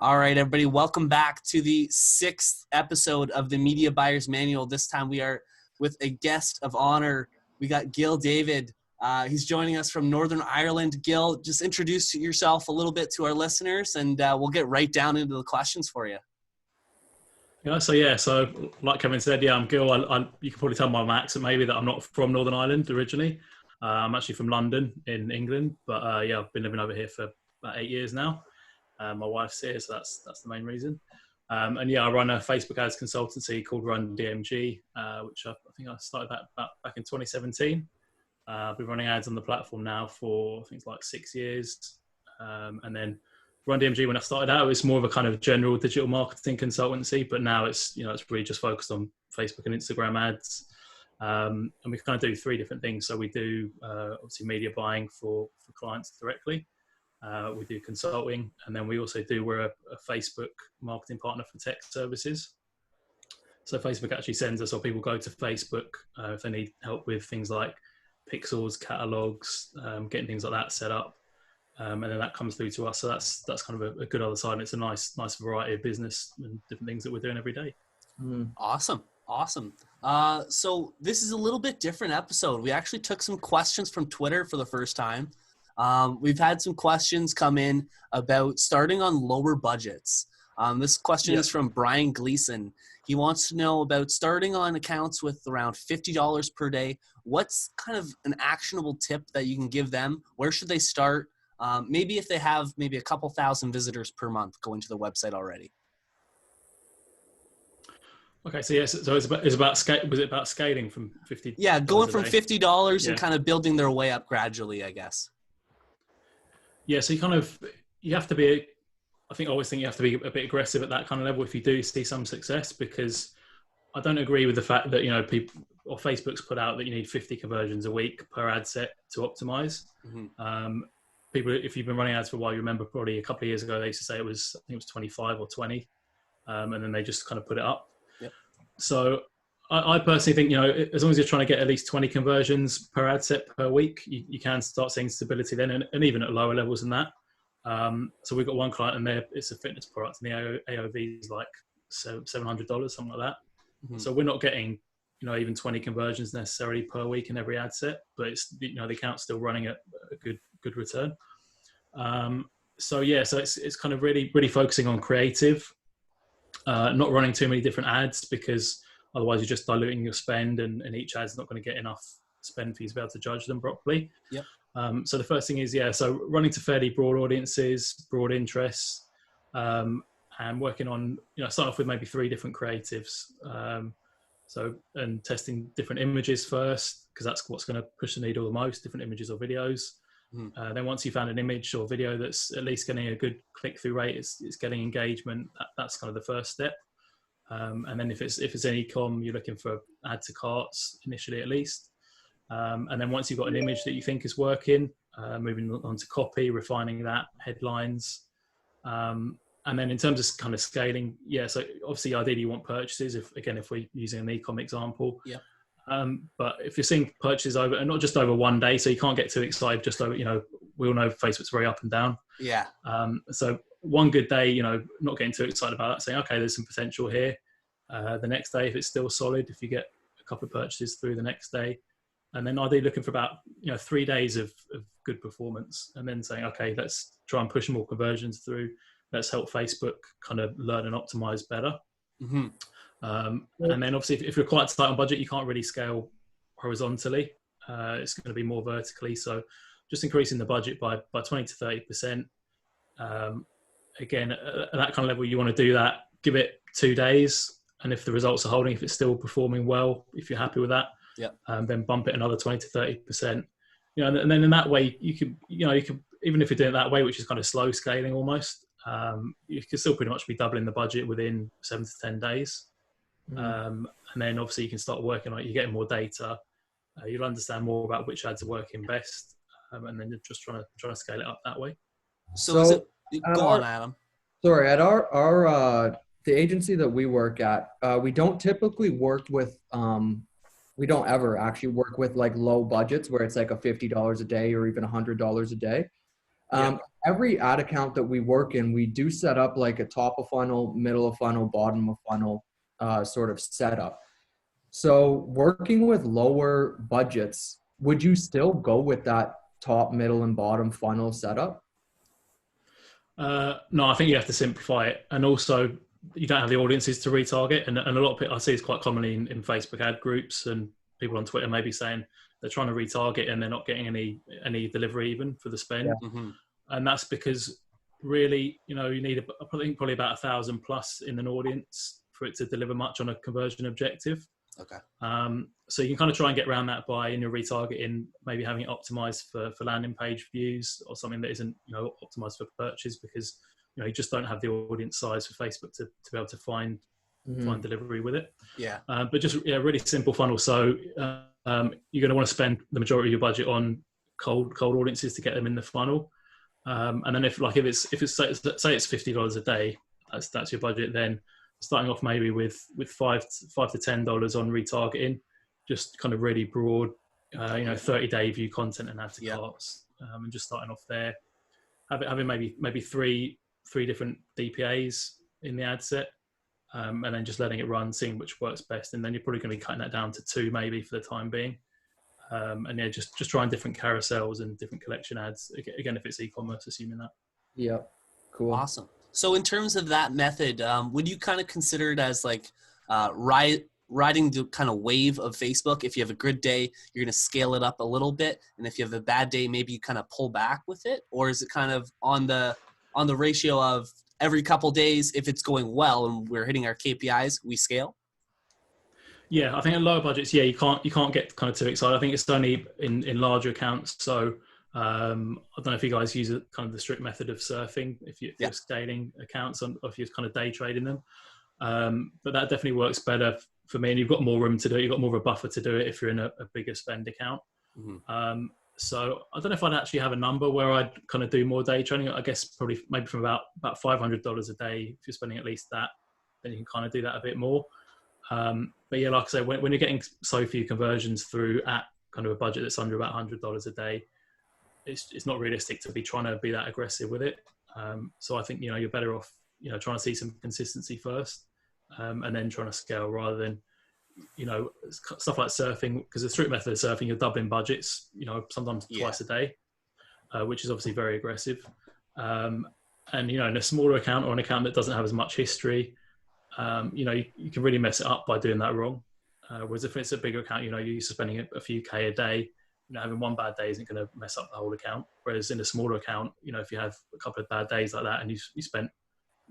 All right, everybody, welcome back to the 6th episode of the Media Buyer's Manual. This time we are with a guest of honor. We got Gil David. He's joining us from Northern Ireland. Gil, just introduce yourself a little bit to our listeners, and we'll get right down into the questions for you. So like Kevin said, I'm Gil. You can probably tell by my accent maybe that I'm not from Northern Ireland originally. I'm actually from London in England, but I've been living over here for about 8 years now. My wife's here, so that's the main reason. I run a Facebook ads consultancy called Run DMG, which I think I started that back in 2017. I've been running ads on the platform now for I think it's like 6 years. And then Run DMG, when I started out, it was more of a kind of general digital marketing consultancy, but now it's really just focused on Facebook and Instagram ads. And we kind of do 3 different things. So we do obviously media buying for clients directly. We do consulting, and then we're a Facebook marketing partner for tech services. So Facebook actually sends us, or people go to Facebook if they need help with things like pixels, catalogs, getting things like that set up, and then that comes through to us. So that's kind of a good other side. And it's a nice variety of business and different things that we're doing every day. Awesome. So this is a little bit different episode. We actually took some questions from Twitter for the first time. We've had some questions come in about starting on lower budgets. This question is from Brian Gleason. He wants to know about starting on accounts with around $50 per day. What's kind of an actionable tip that you can give them? Where should they start? Maybe if they have maybe a couple thousand visitors per month going to the website already. Okay, so yes, so was it about scaling from $50? Yeah, going from $50 and kind of building their way up gradually, I guess. Yeah, so you have to be, I always think you have to be a bit aggressive at that kind of level if you do see some success, because I don't agree with the fact that, people or Facebook's put out that you need 50 conversions a week per ad set to optimize. Mm-hmm. People, if you've been running ads for a while, you remember probably a couple of years ago, they used to say it was 25 or 20. And then they just kind of put it up. Yep. So I personally think, as long as you're trying to get at least 20 conversions per ad set per week, you can start seeing stability then, and even at lower levels than that. So we've got one client and it's a fitness product, and the AOV is like $700, something like that. Mm-hmm. So we're not getting, even 20 conversions necessarily per week in every ad set, but it's, the account's still running at a good return. So it's kind of really focusing on creative, not running too many different ads, because otherwise you're just diluting your spend, and each ad's not going to get enough spend for you to be able to judge them properly. Yep. So the first thing is, so running to fairly broad audiences, broad interests, and working on, start off with maybe 3 different creatives. And testing different images first, because that's what's going to push the needle the most, different images or videos. Mm. Then once you found an image or video that's at least getting a good click-through rate, it's getting engagement, that's kind of the first step. And then if it's an e-com, you're looking for add to carts initially at least. And then once you've got an image that you think is working, moving on to copy, refining that, headlines. And then in terms of kind of scaling, so obviously ideally you want purchases, if we're using an e-com example. Yeah. But if you're seeing purchases over, and not just over one day, so you can't get too excited just over, we all know Facebook's very up and down. Yeah. So one good day, not getting too excited about that, saying, okay, there's some potential here. The next day, if it's still solid, if you get a couple of purchases through the next day, and then ideally looking for about 3 days of good performance, and then saying, okay, let's try and push more conversions through. Let's help Facebook kind of learn and optimize better. Mm-hmm. And then obviously if you're quite tight on budget, you can't really scale horizontally. It's going to be more vertically. So just increasing the budget by 20 to 30%. Again, at that kind of level, you want to do that, give it 2 days. And if the results are holding, if it's still performing well, if you're happy with that, then bump it another 20 to 30%. And then in that way, you can, even if you're doing it that way, which is kind of slow scaling almost, you can still pretty much be doubling the budget within 7 to 10 days. And then obviously you can start working on it. You're getting more data. You'll understand more about which ads are working best. And then you're just trying to scale it up that way. So go on, Adam. Sorry, at our the agency that we work at, we don't typically work with, we don't ever actually work with like low budgets where it's like a $50 a day or even $100 a day. Every ad account that we work in, we do set up like a top of funnel, middle of funnel, bottom of funnel sort of setup. So working with lower budgets, would you still go with that top, middle, and bottom funnel setup? No, I think you have to simplify it, and also you don't have the audiences to retarget. And a lot of people, I see this quite commonly in Facebook ad groups, and people on Twitter maybe saying they're trying to retarget and they're not getting any delivery even for the spend. Yeah. Mm-hmm. And that's because really, you need I think probably about 1,000 plus in an audience for it to deliver much on a conversion objective. Okay. So you can kind of try and get around that by in your retargeting, maybe having it optimized for landing page views or something that isn't, optimized for purchase, because, you just don't have the audience size for Facebook to be able to find delivery with it. Yeah. But just, really simple funnel. So you're going to want to spend the majority of your budget on cold audiences to get them in the funnel. And then if it's say it's $50 a day, that's your budget, then starting off maybe with $5 to $10 on retargeting, just kind of really broad, 30-day view content and add to carts, and just starting off there, having maybe three different DPAs in the ad set, and then just letting it run, seeing which works best, and then you're probably going to be cutting that down to 2 maybe for the time being, and just trying different carousels and different collection ads. Again, if it's e-commerce, assuming that. Yeah, cool. Awesome. So in terms of that method, would you kind of consider it as like riding the kind of wave of Facebook? If you have a good day, you're going to scale it up a little bit, and if you have a bad day, maybe you kind of pull back with it? Or is it kind of on the ratio of every couple days, if it's going well and we're hitting our KPIs, we scale? Yeah, I think at lower budgets, you can't get kind of too excited. I think it's only in larger accounts. So I don't know if you guys use kind of the strict method of surfing if you're scaling accounts, or if you're kind of day trading them. But that definitely works better for me, and you've got more room to do it. You've got more of a buffer to do it if you're in a bigger spend account. Mm-hmm. So I don't know if I'd actually have a number where I'd kind of do more day trading. I guess probably maybe from about $500 a day. If you're spending at least that, then you can kind of do that a bit more. But yeah, like I say, when you're getting so few conversions through at kind of a budget that's under about $100 a day, it's not realistic to be trying to be that aggressive with it. So I think, you're better off, trying to see some consistency first, and then trying to scale rather than, stuff like surfing, because the strict method of surfing, you're doubling budgets, sometimes twice a day, which is obviously very aggressive. And, in a smaller account or an account that doesn't have as much history, you can really mess it up by doing that wrong. Whereas if it's a bigger account, you're used to spending a few K a day, having one bad day isn't going to mess up the whole account. Whereas in a smaller account, if you have a couple of bad days like that and you spent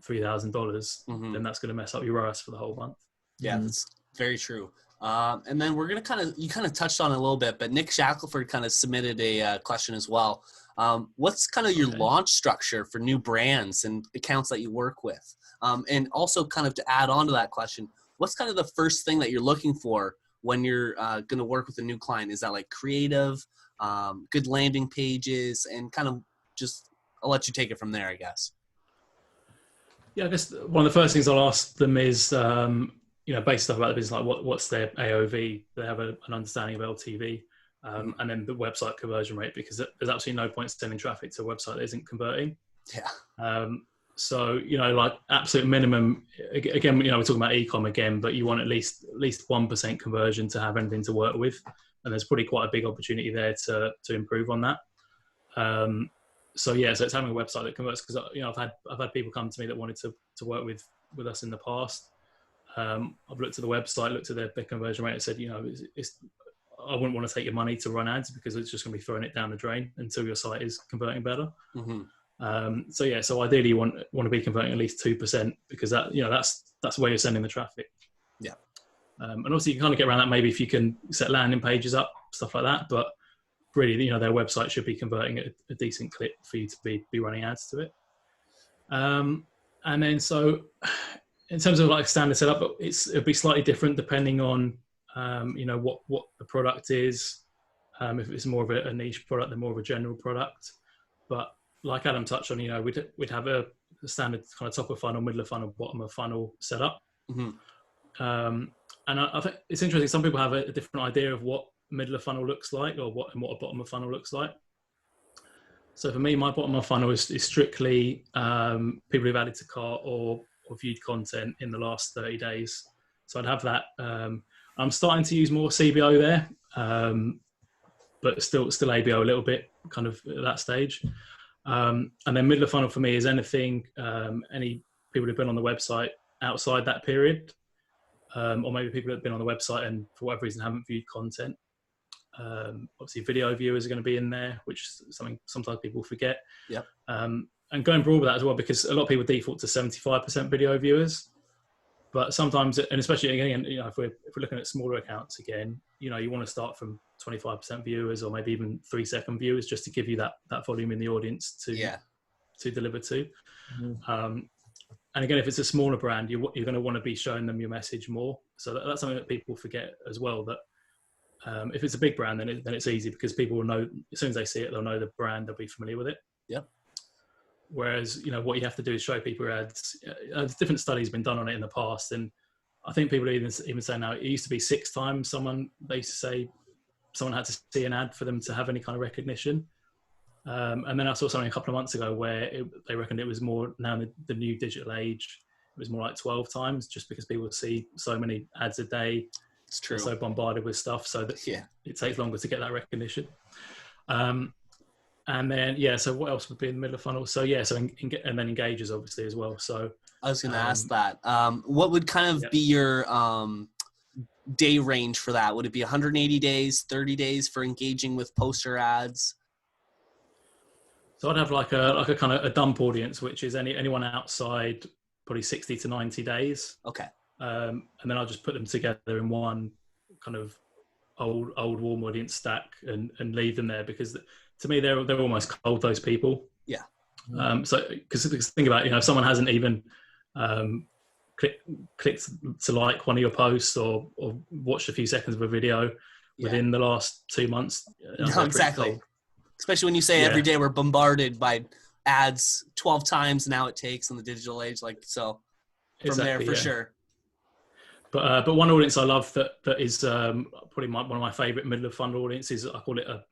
$3,000, then that's going to mess up your ROAS for the whole month. Yeah, that's very true. And then we're going to you kind of touched on it a little bit, but Nick Shackelford kind of submitted a question as well. What's kind of your launch structure for new brands and accounts that you work with? And also kind of to add on to that question, what's kind of the first thing that you're looking for when you're going to work with a new client? Is that like creative, good landing pages, and kind of just, I'll let you take it from there, I guess. Yeah, I guess one of the first things I'll ask them is, basic stuff about the business, like what's their AOV? They have an understanding of LTV, and then the website conversion rate, because there's absolutely no point sending traffic to a website that isn't converting. Yeah. So, like absolute minimum, again, we're talking about e-com again, but you want at least 1% conversion to have anything to work with. And there's probably quite a big opportunity there to improve on that. So it's having a website that converts, because, I've had people come to me that wanted to work with us in the past. I've looked at the website, looked at their conversion rate, and said, I wouldn't want to take your money to run ads, because it's just going to be throwing it down the drain until your site is converting better. Mm-hmm. So ideally you want to be converting at least 2%, because that's where you're sending the traffic. Yeah. And obviously you can kind of get around that maybe if you can set landing pages up, stuff like that. But really, their website should be converting at a decent clip for you to be running ads to it. And then so in terms of like standard setup, it'll be slightly different depending on what the product is. If it's more of a niche product than more of a general product. But like Adam touched on, we'd have a standard kind of top of funnel, middle of funnel, bottom of funnel setup. Mm-hmm. And I think it's interesting. Some people have a different idea of what middle of funnel looks like, or what a bottom of funnel looks like. So for me, my bottom of funnel is strictly people who've added to cart or viewed content in the last 30 days. So I'd have that. I'm starting to use more CBO there, but still ABO a little bit, kind of at that stage. And then middle of funnel for me is anything, any people who've been on the website outside that period, or maybe people who've been on the website and for whatever reason haven't viewed content. Obviously, video viewers are going to be in there, which is something sometimes people forget. Yep. And going broad with that as well, because a lot of people default to 75% video viewers. But sometimes, and especially again, if we're looking at smaller accounts again, you want to start from 25% viewers or maybe even 3-second viewers just to give you that volume in the audience to deliver to. Mm-hmm. And again, if it's a smaller brand, you're going to want to be showing them your message more. So that's something that people forget as well. That if it's a big brand, then it's easy because people will know as soon as they see it, they'll know the brand, they'll be familiar with it. Yep. Whereas, what you have to do is show people ads. Different studies been done on it in the past, and I think people even say now it used to be 6 times they used to say someone had to see an ad for them to have any kind of recognition. And then I saw something a couple of months ago where they reckoned it was more now in the new digital age. It was more like 12 times, just because people see so many ads a day. It's true. They're so bombarded with stuff, so that it takes longer to get that recognition. And then, so what else would be in the middle of funnel? So, and then engagers obviously as well. So I was going to ask that. What would kind of be your day range for that? Would it be 180 days, 30 days for engaging with poster ads? So I'd have like a kind of a dump audience, which is anyone outside probably 60 to 90 days. Okay. And then I'll just put them together in one kind of old warm audience stack and leave them there because to me they're almost cold, those people. Yeah. So because think about it, if someone hasn't even clicked to like one of your posts or watched a few seconds of a video within the last 2 months. No, exactly. Especially when you say every day we're bombarded by ads 12 times now it takes in the digital age. From there for sure. But one audience I love that is probably one of my favorite middle of funnel audiences. I call it a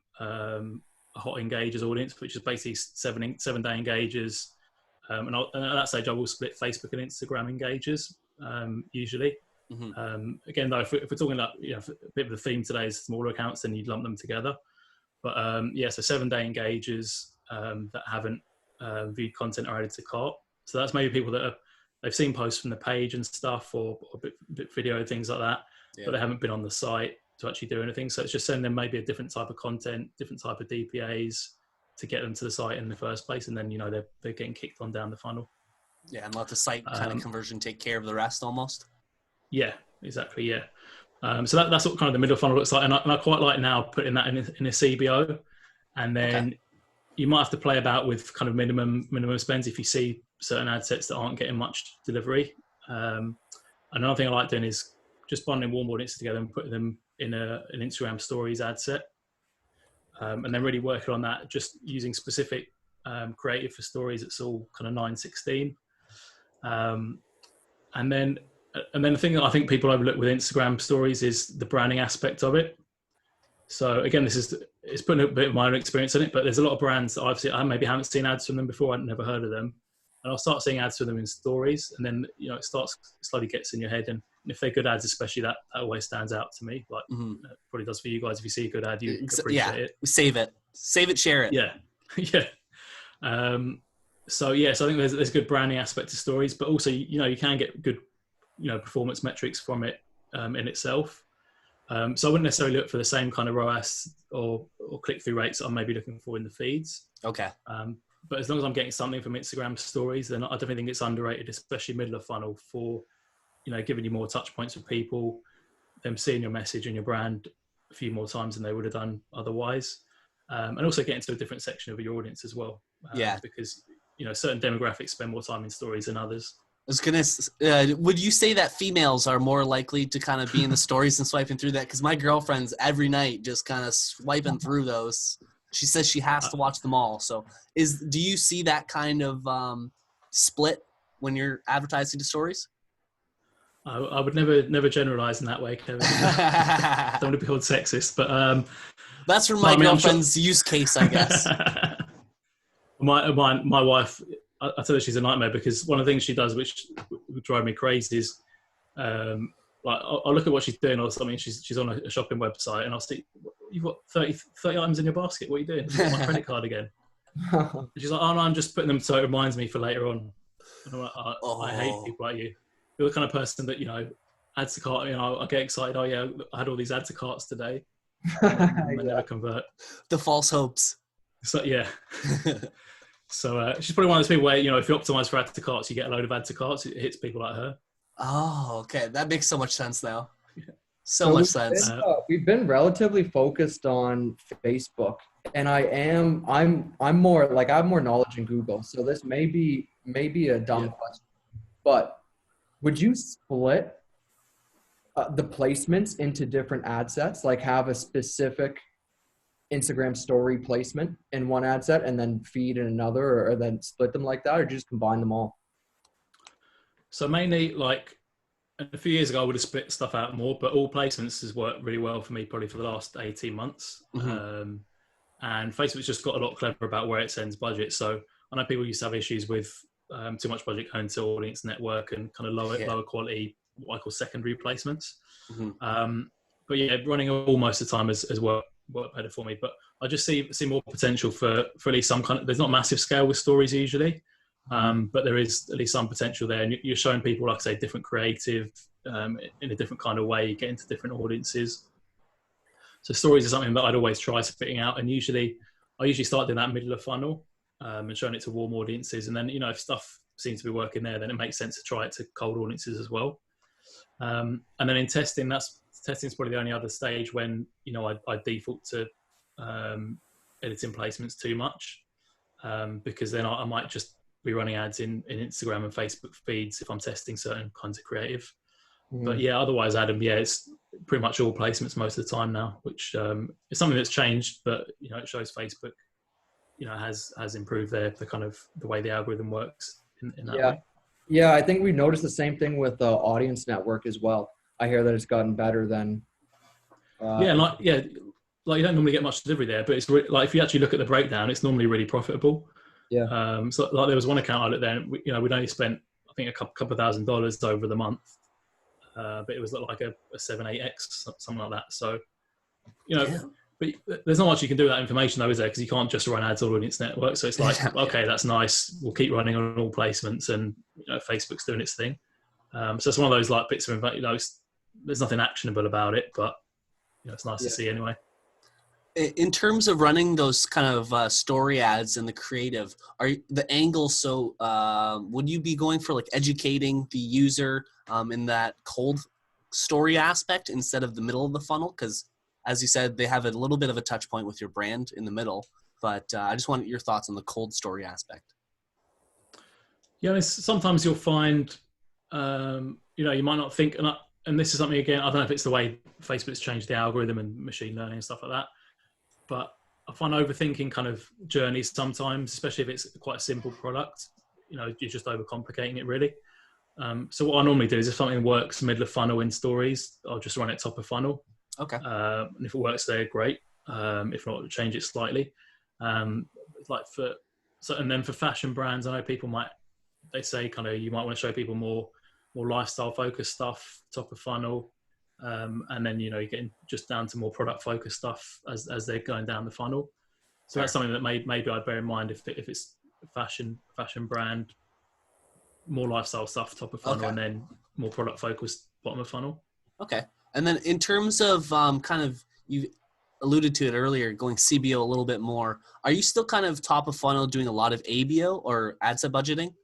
hot engagers audience, which is basically 7-day engagers. And at that stage, I will split Facebook and Instagram engagers usually. Mm-hmm. Again, though, if we're talking about a bit of the theme today is smaller accounts, then you'd lump them together. But so 7-day engagers that haven't viewed content or added to cart. So that's maybe people that they've seen posts from the page and stuff or a bit video, things like that, but they haven't been on the site to actually do anything. So it's just sending them maybe a different type of content, different type of DPAs to get them to the site in the first place. And then, they're getting kicked on down the funnel. Yeah. And let the site kind of conversion take care of the rest almost. Yeah, exactly. Yeah. So that's what kind of the middle funnel looks like. And I quite like now putting that in a CBO. And then you might have to play about with kind of minimum spends if you see certain ad sets that aren't getting much delivery. Another thing I like doing is just bundling warm audiences together and putting them in an Instagram stories ad set. And then really working on that, just using specific creative for stories. It's all kind of 9/16. And then the thing that I think people overlook with Instagram stories is the branding aspect of it. So again, it's putting a bit of my own experience in it, but there's a lot of brands that I've seen, I maybe haven't seen ads from them before. I'd never heard of them. And I'll start seeing ads for them in stories. And then, it slowly gets in your head. And if they're good ads, especially that always stands out to me. Like probably does for you guys. If you see a good ad, you appreciate it. Save it, share it. Yeah. Yeah. So I think there's a good branding aspect to stories, but also, you can get good, performance metrics from it in itself. So I wouldn't necessarily look for the same kind of ROAS or click-through rates I'm maybe looking for in the feeds. Okay. But as long as I'm getting something from Instagram stories, then I definitely think it's underrated, especially middle of funnel for, giving you more touch points with people, them seeing your message and your brand a few more times than they would have done otherwise. And also getting to a different section of your audience as well. Because, certain demographics spend more time in stories than others. I was gonna. Would you say that females are more likely to kind of be in the stories and swiping through that? Because my girlfriend's every night just kind of swiping through those. She says she has to watch them all. So, do you see that kind of split when you're advertising to stories? I would never generalize in that way, Kevin. Don't want to be called sexist, but that's from my girlfriend's use case, I guess. My wife, I tell her she's a nightmare, because one of the things she does, which would drive me crazy, is like I'll look at what she's doing or something. She's on a shopping website, and I'll see, you've got 30 items in your basket. What are you doing? Have you got my credit card again? And she's like, oh no, I'm just putting them so it reminds me for later on. And I'm like, I hate people like you. You're the kind of person that, adds to cart. I get excited. Oh yeah, I had all these add to carts today. And they never convert. The false hopes. So yeah. So she's probably one of those people where, if you optimize for add to carts, you get a load of add to carts. It hits people like her. Oh, okay. That makes so much sense now. Yeah. So much sense. We've been relatively focused on Facebook, and I'm more like, I have more knowledge in Google. So this may be a dumb question, but would you split the placements into different ad sets, like have a specific Instagram story placement in one ad set and then feed in another, or then split them like that, or just combine them all? So mainly, like a few years ago, I would have split stuff out more, but all placements has worked really well for me probably for the last 18 months. Mm-hmm. And Facebook's just got a lot clever about where it sends budget. So I know people used to have issues with too much budget going to audience network and kind of lower quality, what I call secondary placements. Mm-hmm. But yeah, running all most of the time has worked better for me. But I just see more potential for at least some kind of, there's not massive scale with stories usually, but there is at least some potential there. And you're showing people, like I say, different creative in a different kind of way, you get into different audiences. So stories are something that I'd always try spitting out. And I usually start doing that middle of funnel and showing it to warm audiences. And then, if stuff seems to be working there, then it makes sense to try it to cold audiences as well. And then in testing, testing is probably the only other stage when, I default to editing placements too much, because then I might just be running ads in Instagram and Facebook feeds if I'm testing certain kinds of creative. Mm. But yeah, otherwise, Adam, it's pretty much all placements most of the time now, which is something that's changed, but it shows Facebook, has improved the kind of the way the algorithm works in that way. Yeah, I think we noticed the same thing with Audience Network as well. I hear that it's gotten better than. Like you don't normally get much delivery there, but it's like if you actually look at the breakdown, it's normally really profitable. Yeah. So like there was one account I looked there, and we'd only spent I think a couple of $1,000s over the month, but it was like a 7-8x something like that. So but there's not much you can do with that information though, is there? Because you can't just run ads on audience network. So it's like, okay, that's nice. We'll keep running on all placements, and Facebook's doing its thing. So it's one of those like bits of there's nothing actionable about it, but it's nice to see anyway. In terms of running those kind of story ads and the creative, are the angles? So would you be going for like educating the user in that cold story aspect instead of the middle of the funnel? Because as you said, they have a little bit of a touch point with your brand in the middle, but I just wanted your thoughts on the cold story aspect. Yeah, sometimes you'll find, you might not think, and this is something, again, I don't know if it's the way Facebook's changed the algorithm and machine learning and stuff like that, but I find overthinking kind of journeys sometimes, especially if it's quite a simple product, you're just overcomplicating it really. So what I normally do is if something works middle of funnel in stories, I'll just run it top of funnel. Okay. And if it works there, great. If not, I'll change it slightly. And then for fashion brands, I know people they say kind of you might want to show people more lifestyle focused stuff, top of funnel, and then you're getting just down to more product focused stuff as they're going down the funnel. So that's something that maybe I'd bear in mind if it's fashion brand, more lifestyle stuff top of funnel, and then more product focused bottom of funnel. Okay. And then in terms of kind of, you alluded to it earlier, going CBO a little bit more, are you still kind of top of funnel doing a lot of ABO or ad set budgeting?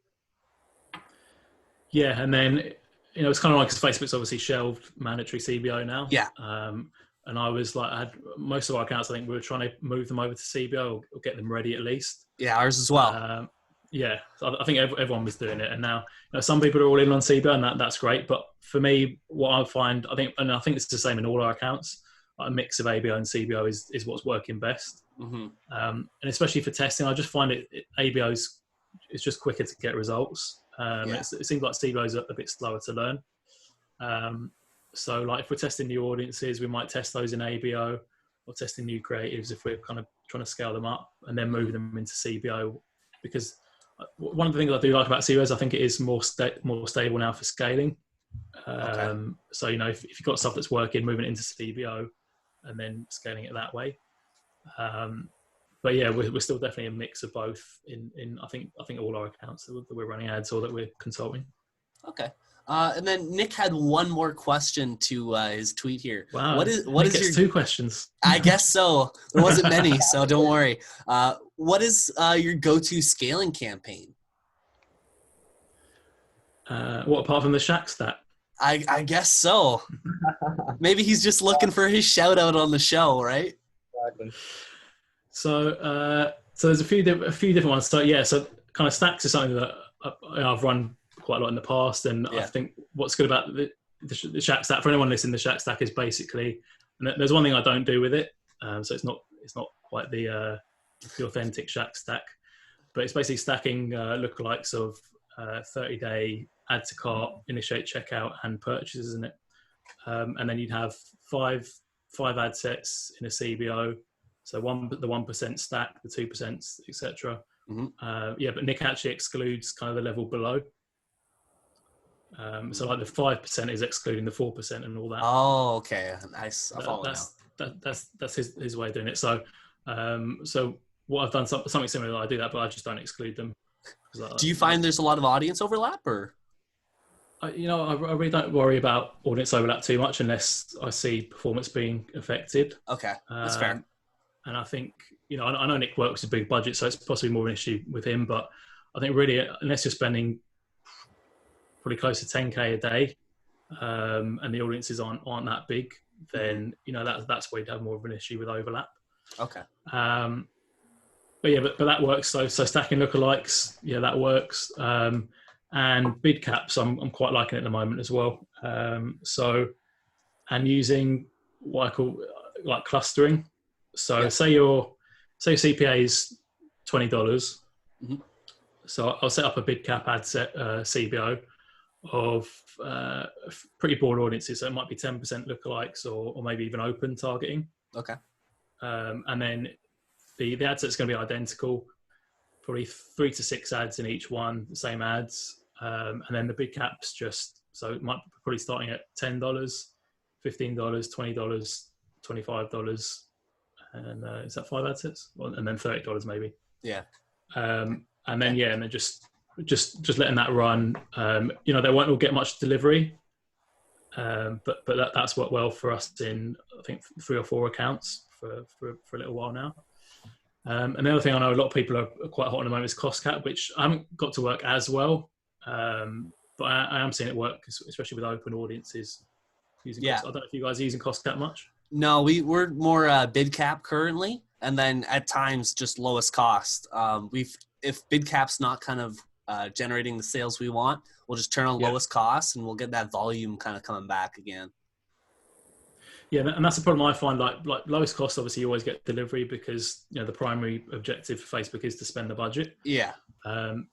Yeah, and then, it's kind of like, because Facebook's obviously shelved mandatory CBO now. Yeah. And I was like, I had most of our accounts, I think we were trying to move them over to CBO or get them ready at least. Yeah, ours as well. Yeah, so I think everyone was doing it, and now some people are all in on CBO, and that's great. But for me, what I find, I think it's the same in all our accounts. A mix of ABO and CBO is what's working best. Mm-hmm. And especially for testing, I just find ABO is just quicker to get results. It seems like CBO is a bit slower to learn. So like if we're testing new audiences, we might test those in ABO, or testing new creatives if we're kind of trying to scale them up, and then move them into CBO because one of the things I do like about CBOs, I think it is more stable now for scaling. So, you know, if you've got stuff that's working, moving it into CBO and then scaling it that way. But yeah, we're still definitely a mix of both in I think all our accounts that we're running ads or that we're consulting. Okay. And then Nick had one more question to his tweet here. Wow. What is your 2 questions? I guess so. There wasn't many, so don't worry. What is your go-to scaling campaign? What apart from the Shack stat? I guess so. Maybe he's just looking for his shout out on the show, right? Exactly. So there's a few different ones. So yeah, so kind of stacks is something that I've run quite a lot in the past, and I think what's good about the Shack stack for anyone listening, the Shack stack is basically, and there's one thing I don't do with it, so it's not quite the authentic Shack stack, but it's basically stacking lookalikes of 30-day add to cart, initiate checkout, and purchases in it, and then you'd have five ad sets in a CBO. So the 1% stack, the 2%, etc. But Nick actually excludes kind of the level below. So like the 5% is excluding the 4% and all that. Oh, okay, nice. I follow now. That's his way of doing it. So so what I've done something similar. I do that, but I just don't exclude them. Do you find there's a lot of audience overlap, or? I really don't worry about audience overlap too much unless I see performance being affected. Okay, that's fair. And I think, I know Nick works with a big budget, so it's possibly more an issue with him. But I think really, unless you're spending probably close to 10K a day, and the audiences aren't that big, then that's where you'd have more of an issue with overlap. Okay. But that works. So stacking lookalikes, that works. And bid caps, I'm quite liking it at the moment as well. And using what I call like clustering. So say your CPA is $20. So I'll set up a bid cap ad set CBO of pretty broad audiences. So it might be 10% lookalikes or maybe even open targeting. Okay. And then the ad set's going to be identical, probably 3 to 6 ads in each one, the same ads. And then the bid cap's so it might be probably starting at $10, $15, $20, $25. And is that 5 ad sets? And then $30 maybe. Yeah. And then and then just letting that run. They won't all get much delivery, but that's worked well for us in I think 3 or 4 accounts for a little while now. And the other thing I know a lot of people are quite hot on the moment is cost cap, which I haven't got to work as well, but I am seeing it work, especially with open audiences. Using cost. I don't know if you guys are using cost cap much. No, we're more bid cap currently, and then at times just lowest cost. If bid cap's not kind of generating the sales we want, we'll just turn on lowest cost, and we'll get that volume kind of coming back again. Yeah, and that's the problem I find. Like lowest cost, obviously, you always get delivery because the primary objective for Facebook is to spend the budget. Yeah.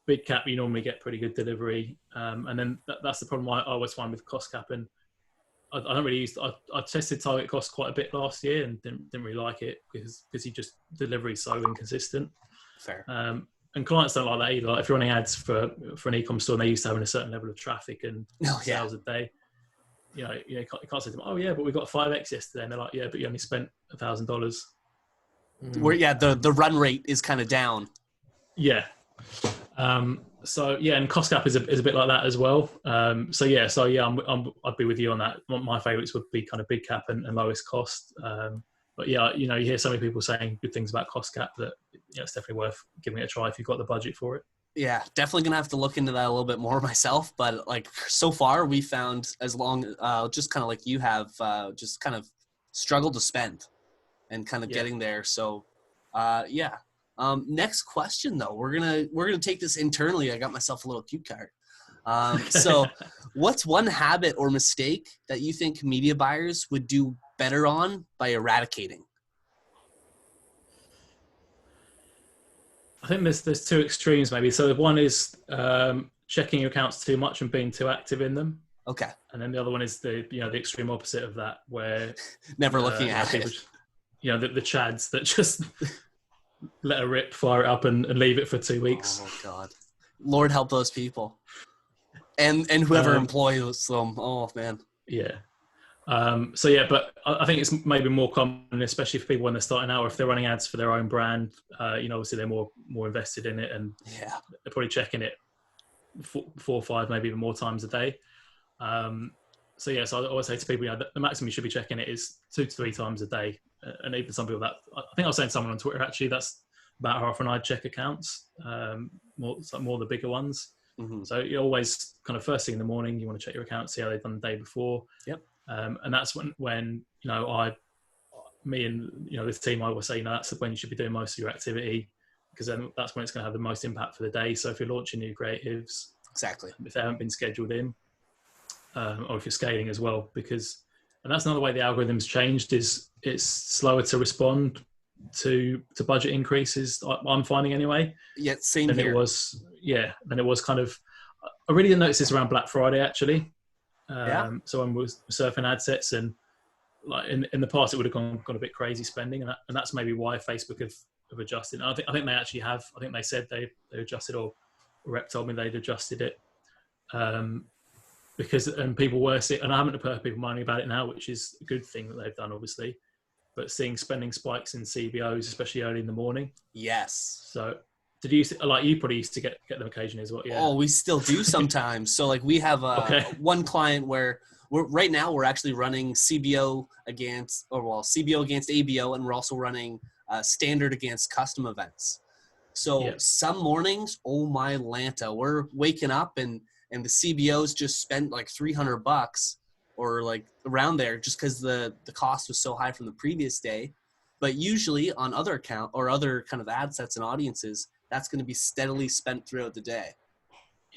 Bid cap, you normally get pretty good delivery, and then that's the problem I always find with cost cap. And I don't really use. I tested target cost quite a bit last year and didn't really like it because delivery is so inconsistent. Fair. And clients don't like that either. Like if you're running ads for an e-com store and they're used to having a certain level of traffic and sales a day, you can't say to them, oh yeah, but we got 5x yesterday, and they're like, yeah, but you only spent $1,000. Where the run rate is kind of down. Yeah. And cost cap is a bit like that as well. I'd be with you on that. My favourites would be kind of big cap and lowest cost. But yeah, you hear so many people saying good things about cost cap that it's definitely worth giving it a try if you've got the budget for it. Yeah, definitely gonna have to look into that a little bit more myself. But like so far, we found just kind of like you have, just kind of struggled to spend and kind of getting there. So, next question though, we're gonna take this internally. I got myself a little cue card. So, what's one habit or mistake that you think media buyers would do better on by eradicating? I think there's 2 extremes maybe. So one is checking your accounts too much and being too active in them. Okay. And then the other one is the extreme opposite of that, where never looking at people, it. the chads that just let her rip, fire it up, and leave it for 2 weeks. Oh God, Lord help those people, and whoever employs them. Oh man. Yeah. So yeah, but I think it's maybe more common, especially for people when they're starting out, or if they're running ads for their own brand. Obviously they're more invested in it, and yeah, they're probably checking it 4 or 5, maybe even more times a day. So I always say to people, the maximum you should be checking it is 2 to 3 times a day, and even some people that I think I was saying to someone on Twitter actually that's about how often I check accounts, more the bigger ones. Mm-hmm. So you always kind of first thing in the morning you want to check your account, see how they've done the day before. Yep. And that's when me and this team, I will say, that's when you should be doing most of your activity, because then that's when it's going to have the most impact for the day. So if you're launching new creatives, exactly, if they haven't been scheduled in, or if you're scaling as well, and that's another way the algorithm's changed, is it's slower to respond to budget increases, I'm finding anyway. Yeah, same than here. Than it was kind of. I really didn't notice this around Black Friday actually. So when we were surfing ad sets, and like in the past it would have gone a bit crazy spending, and that's maybe why Facebook have adjusted. And I think they actually have. I think they said they adjusted, or rep told me they'd adjusted it, because people were seeing, and I haven't heard people moaning about it now, which is a good thing that they've done, obviously. But seeing spending spikes in CBOs, especially early in the morning. Yes. So did you you probably used to get them occasionally as well? Yeah. Oh, we still do sometimes. So like we have one client where right now we're actually running CBO against ABO, and we're also running standard against custom events. So some mornings, oh my Lanta, we're waking up and the CBOs just spent like $300 or like around there, just because the cost was so high from the previous day. But usually on other account or other kind of ad sets and audiences, that's going to be steadily spent throughout the day.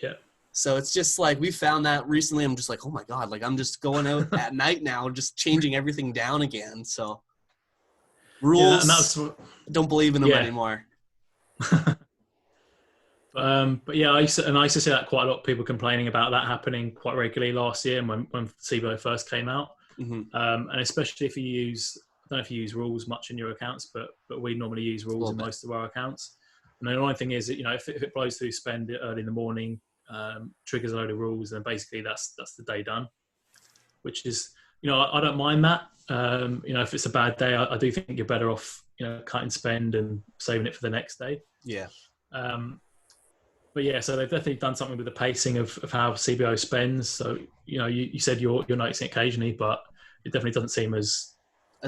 Yeah. So it's just like we found that recently. I'm just like, oh my God, like I'm just going out at night now, just changing everything down again. So rules, don't believe in them anymore. But yeah, I used to see that quite a lot of people complaining about that happening quite regularly last year, and when CBO first came out. Mm-hmm. And especially if you use, I don't know if you use rules much in your accounts, but we normally use rules in most of our accounts. And the only thing is that, if it blows through spend early in the morning, triggers a load of rules, then basically that's the day done, which is, I don't mind that. If it's a bad day, I do think you're better off, cutting spend and saving it for the next day. Yeah. But yeah, so they've definitely done something with the pacing of how CBO spends. So, you said you're noticing occasionally, but it definitely doesn't seem as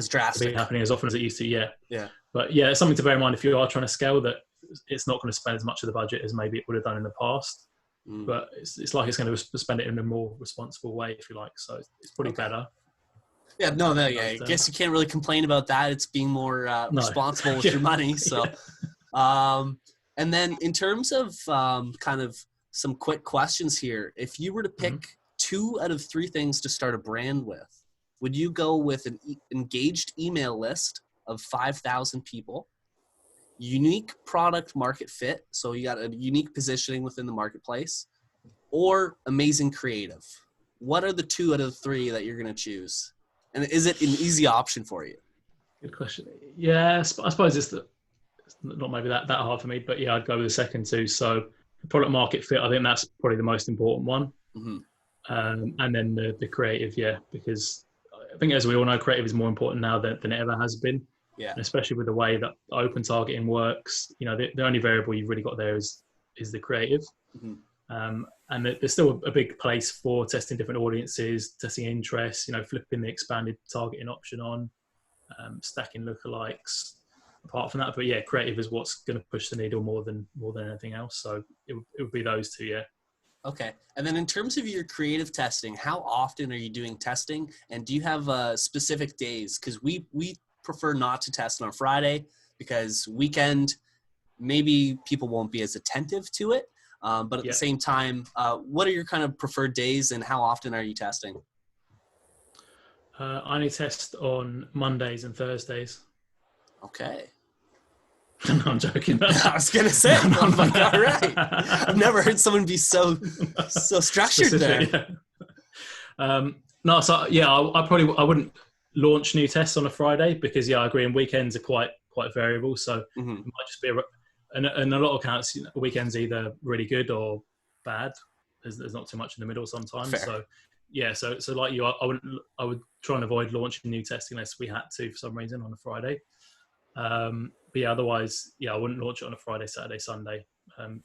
drastic happening as often as it used to. Yeah. Yeah. But yeah, it's something to bear in mind if you are trying to scale, that it's not going to spend as much of the budget as maybe it would have done in the past. But it's like it's going to spend it in a more responsible way, if you like. So it's probably better. Yeah, I guess you can't really complain about that. It's being more responsible with your money. So, and then in terms of kind of some quick questions here, if you were to pick 2 out of 3 things to start a brand with, would you go with an engaged email list of 5,000 people, unique product market fit, so you got a unique positioning within the marketplace, or amazing creative? What are the 2 out of 3 that you're going to choose? And is it an easy option for you? Good question. Yeah, I suppose it's not maybe that hard for me, but yeah, I'd go with the second 2. So the product market fit, I think that's probably the most important one. Mm-hmm. And then the creative, because I think, as we all know, creative is more important now than it ever has been. Yeah. And especially with the way that open targeting works, the only variable you've really got there is the creative. Mm-hmm. And there's still a big place for testing different audiences, testing interests, flipping the expanded targeting option on, stacking lookalikes. Apart from that, but yeah, creative is what's going to push the needle more than anything else. So it would be those 2, yeah. Okay. And then in terms of your creative testing, how often are you doing testing? And do you have specific days? Because we prefer not to test on a Friday, because weekend, maybe people won't be as attentive to it. But at the same time, what are your kind of preferred days, and how often are you testing? I only test on Mondays and Thursdays. Okay. No, I'm joking. I was gonna say, I'm like, all right. I've never heard someone be so structured there. Yeah. I wouldn't launch new tests on a Friday, because I agree, and weekends are quite quite variable. So it might just be and a lot of accounts, weekends either really good or bad. There's not too much in the middle sometimes. Fair. So yeah, so like you, I would try and avoid launching new testing unless we had to for some reason on a Friday. But yeah, otherwise, yeah, I wouldn't launch it on a Friday, Saturday, Sunday.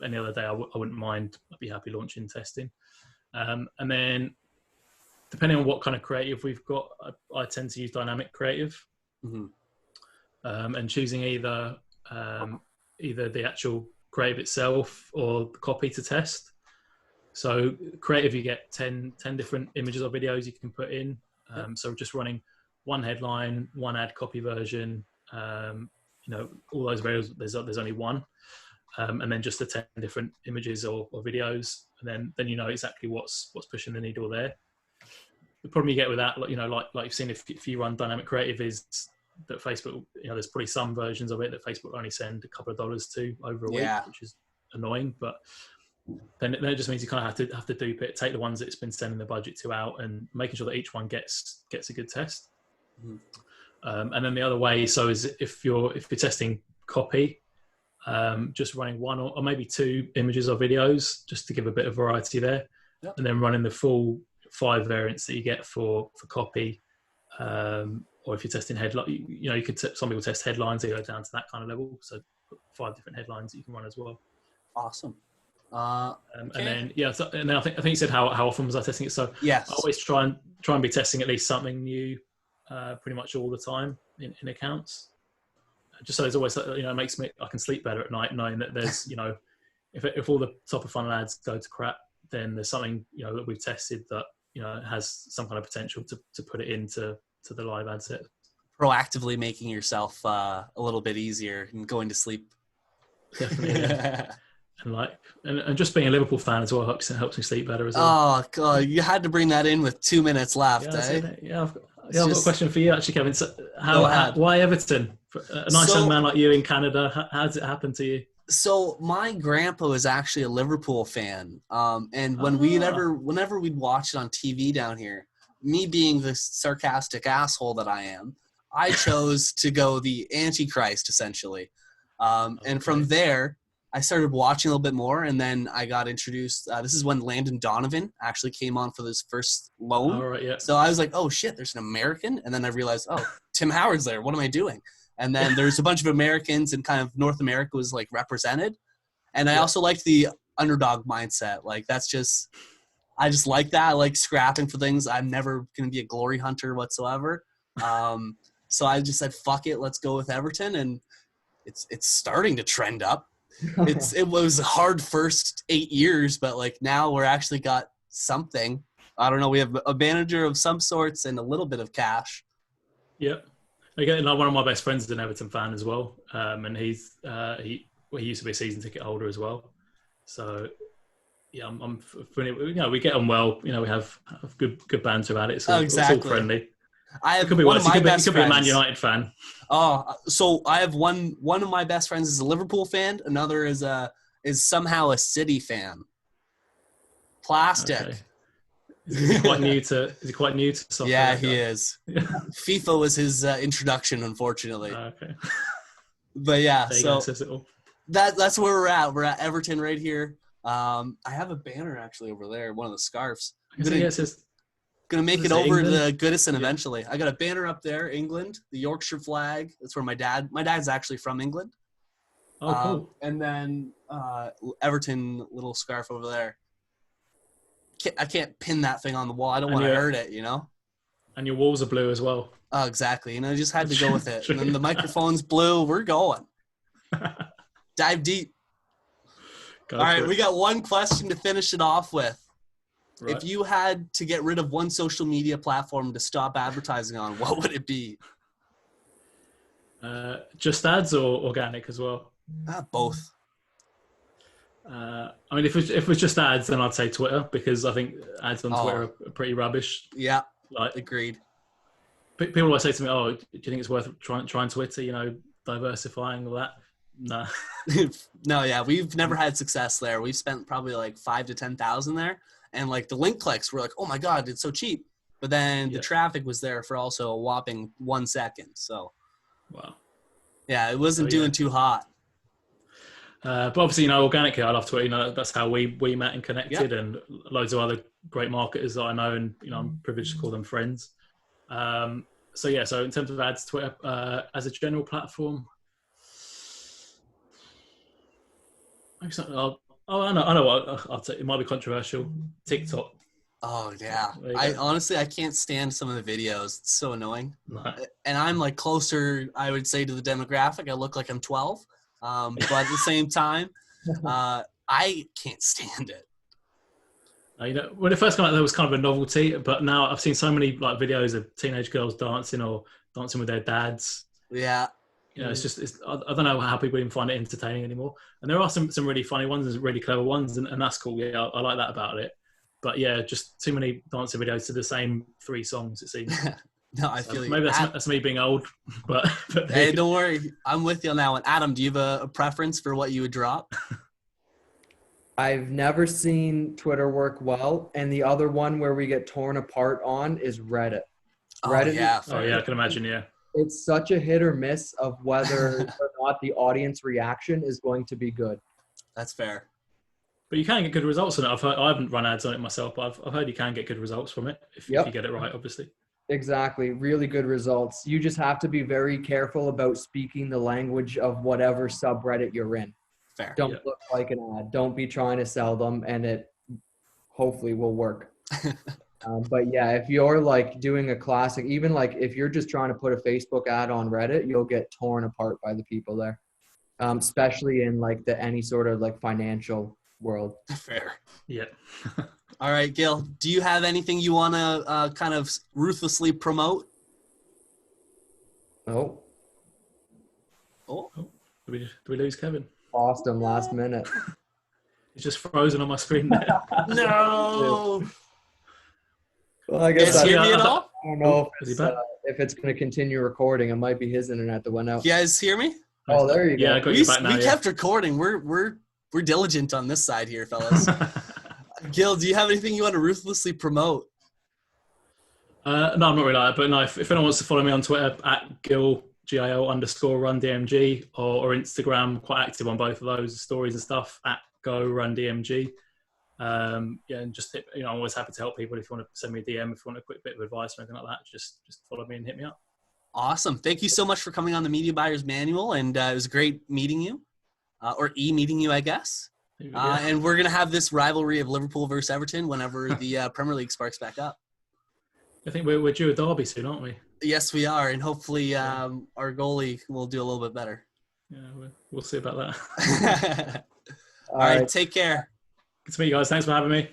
Any other day, I wouldn't mind. I'd be happy launching testing. And then, depending on what kind of creative we've got, I tend to use dynamic creative, and choosing either the actual creative itself or the copy to test. So creative, you get 10 different images or videos you can put in. So just running one headline, one ad copy version. All those variables, there's only one, and then just the 10 different images or videos, and then you know exactly what's pushing the needle there. The problem you get with that, like you've seen, if you run dynamic creative, is that Facebook, there's probably some versions of it that Facebook only send a couple of dollars to over a week, which is annoying. But then it just means you kind of have to dupe it, take the ones that it's been sending the budget to out, and making sure that each one gets a good test. And then the other way, so is if you're testing copy, just running one or maybe two images or videos just to give a bit of variety there, and then running the full 5 variants that you get for copy. Or if you're testing headline, you could some people test headlines, they go down to that kind of level. So 5 different headlines that you can run as well. Awesome. And then and then I think you said how often was I testing it? So yes, I always try and be testing at least something new, pretty much all the time in accounts. Just so there's always, it makes me, I can sleep better at night knowing that there's, if all the top of funnel ads go to crap, then there's something, that we've tested that, has some kind of potential to put it into the live ad set. Proactively making yourself a little bit easier and going to sleep. Definitely. Yeah. And just being a Liverpool fan as well helps me sleep better as well. Oh God, you had to bring that in with 2 minutes left. I've got a question for you actually, Kevin. So why Everton? A nice young man like you in Canada, how did it happen to you? So my grandpa was actually a Liverpool fan, and whenever we'd watch it on TV down here, me being the sarcastic asshole that I am, I chose to go the Antichrist essentially, and from there I started watching a little bit more, and then I got introduced. This is when Landon Donovan actually came on for this first loan. Oh, right, yeah. So I was like, oh shit, there's an American, and then I realized, oh, Tim Howard's there. What am I doing? And then there's a bunch of Americans, and kind of North America was like represented. And I also liked the underdog mindset. Like I just like that. I like scrapping for things. I'm never going to be a glory hunter whatsoever. So I just said, fuck it, let's go with Everton. And it's starting to trend up. It was a hard first 8 years, but like now we're actually got something. I don't know. We have a manager of some sorts and a little bit of cash. Yep. Again, like one of my best friends is an Everton fan as well, and he used to be a season ticket holder as well. So yeah, I'm familiar. We get on well. We have good banter about it. So exactly. It's all friendly. It could be worse. He could be a Man United fan. So I have one of my best friends is a Liverpool fan. Another is somehow a City fan. Plastic. Okay. Is he quite new to soccer? Yeah, he is. FIFA was his introduction, unfortunately. Okay. But yeah, says it all. That's where we're at. We're at Everton right here. I have a banner actually over there, one of the scarves. Gonna make it over to Goodison eventually. I got a banner up there, England, the Yorkshire flag. That's where my dad's actually from England. Oh, cool. And then Everton little scarf over there. I can't pin that thing on the wall. I don't want to hurt it, And your walls are blue as well. Oh, exactly. I just had to go with it. And then the microphone's blue. We're going. Dive deep. All right, we got one question to finish it off with. Right. If you had to get rid of one social media platform to stop advertising on, what would it be? Just ads or organic as well? Both. If it was just ads, then I'd say Twitter, because I think ads on Twitter are pretty rubbish. Yeah, agreed. People always say to me, "Oh, do you think it's worth trying Twitter? Diversifying all that." Nah. No, yeah, we've never had success there. We've spent probably like 5,000 to 10,000 there, and like the link clicks were like, "Oh my god, it's so cheap," but then the traffic was there for also a whopping 1 second. So, wow. Yeah, it wasn't doing too hot. But obviously, organically, I love Twitter. That's how we met and connected, and loads of other great marketers that I know, and I'm privileged to call them friends. So in terms of ads, Twitter as a general platform, I know what I'll say. It might be controversial. TikTok. Oh yeah, I can't stand some of the videos. It's so annoying. No. And I'm like closer, I would say, to the demographic. I look like I'm 12, but at the same time, I can't stand it. When it first came out, there was kind of a novelty, but now I've seen so many like videos of teenage girls dancing or dancing with their dads. Yeah. I don't know how people even find it entertaining anymore. And there are some really funny ones and really clever ones, and that's cool. Yeah, I like that about it. But yeah, just too many dancing videos to the same 3 songs, it seems. No, I feel maybe that's me being old, but hey, don't worry, I'm with you on that one. Adam, do you have a preference for what you would drop? I've never seen Twitter work well, and the other one where we get torn apart on is Reddit. Reddit I can imagine. Yeah, it's such a hit or miss of whether or not the audience reaction is going to be good. That's fair. But you can get good results on it. I haven't run ads on it myself, but I've heard you can get good results from it if you get it right, obviously. Exactly. Really good results. You just have to be very careful about speaking the language of whatever subreddit you're in. Fair. Don't look like an ad. Don't be trying to sell them, and it hopefully will work. But yeah, if you're like doing a classic, even like if you're just trying to put a Facebook ad on Reddit, you'll get torn apart by the people there, especially in like any sort of like financial world. Fair. Yeah. All right, Gil, do you have anything you want to kind of ruthlessly promote? Oh. Did we lose Kevin? Lost him last minute. He's just frozen on my screen now. No. Well, I guess hear me at all? I don't know if it's going to continue recording. It might be his internet that went out. You guys hear me? Oh, there you go. Yeah, I got you back now. We kept recording. We're diligent on this side here, fellas. Gil, do you have anything you want to ruthlessly promote? No, I'm not really like that. But no, if anyone wants to follow me on Twitter at Gil GIL_RunDMG or Instagram, quite active on both of those stories and stuff at GoRunDMG. And just I'm always happy to help people. If you want to send me a DM, if you want a quick bit of advice or anything like that, just follow me and hit me up. Awesome. Thank you so much for coming on the Media Buyer's Manual, and it was great meeting you, or meeting you, I guess. And we're gonna have this rivalry of Liverpool versus Everton whenever the Premier League sparks back up. I think we're due a derby soon, aren't we? Yes, we are, and hopefully our goalie will do a little bit better. Yeah, we'll see about that. All right, take care. Good to meet you guys. Thanks for having me.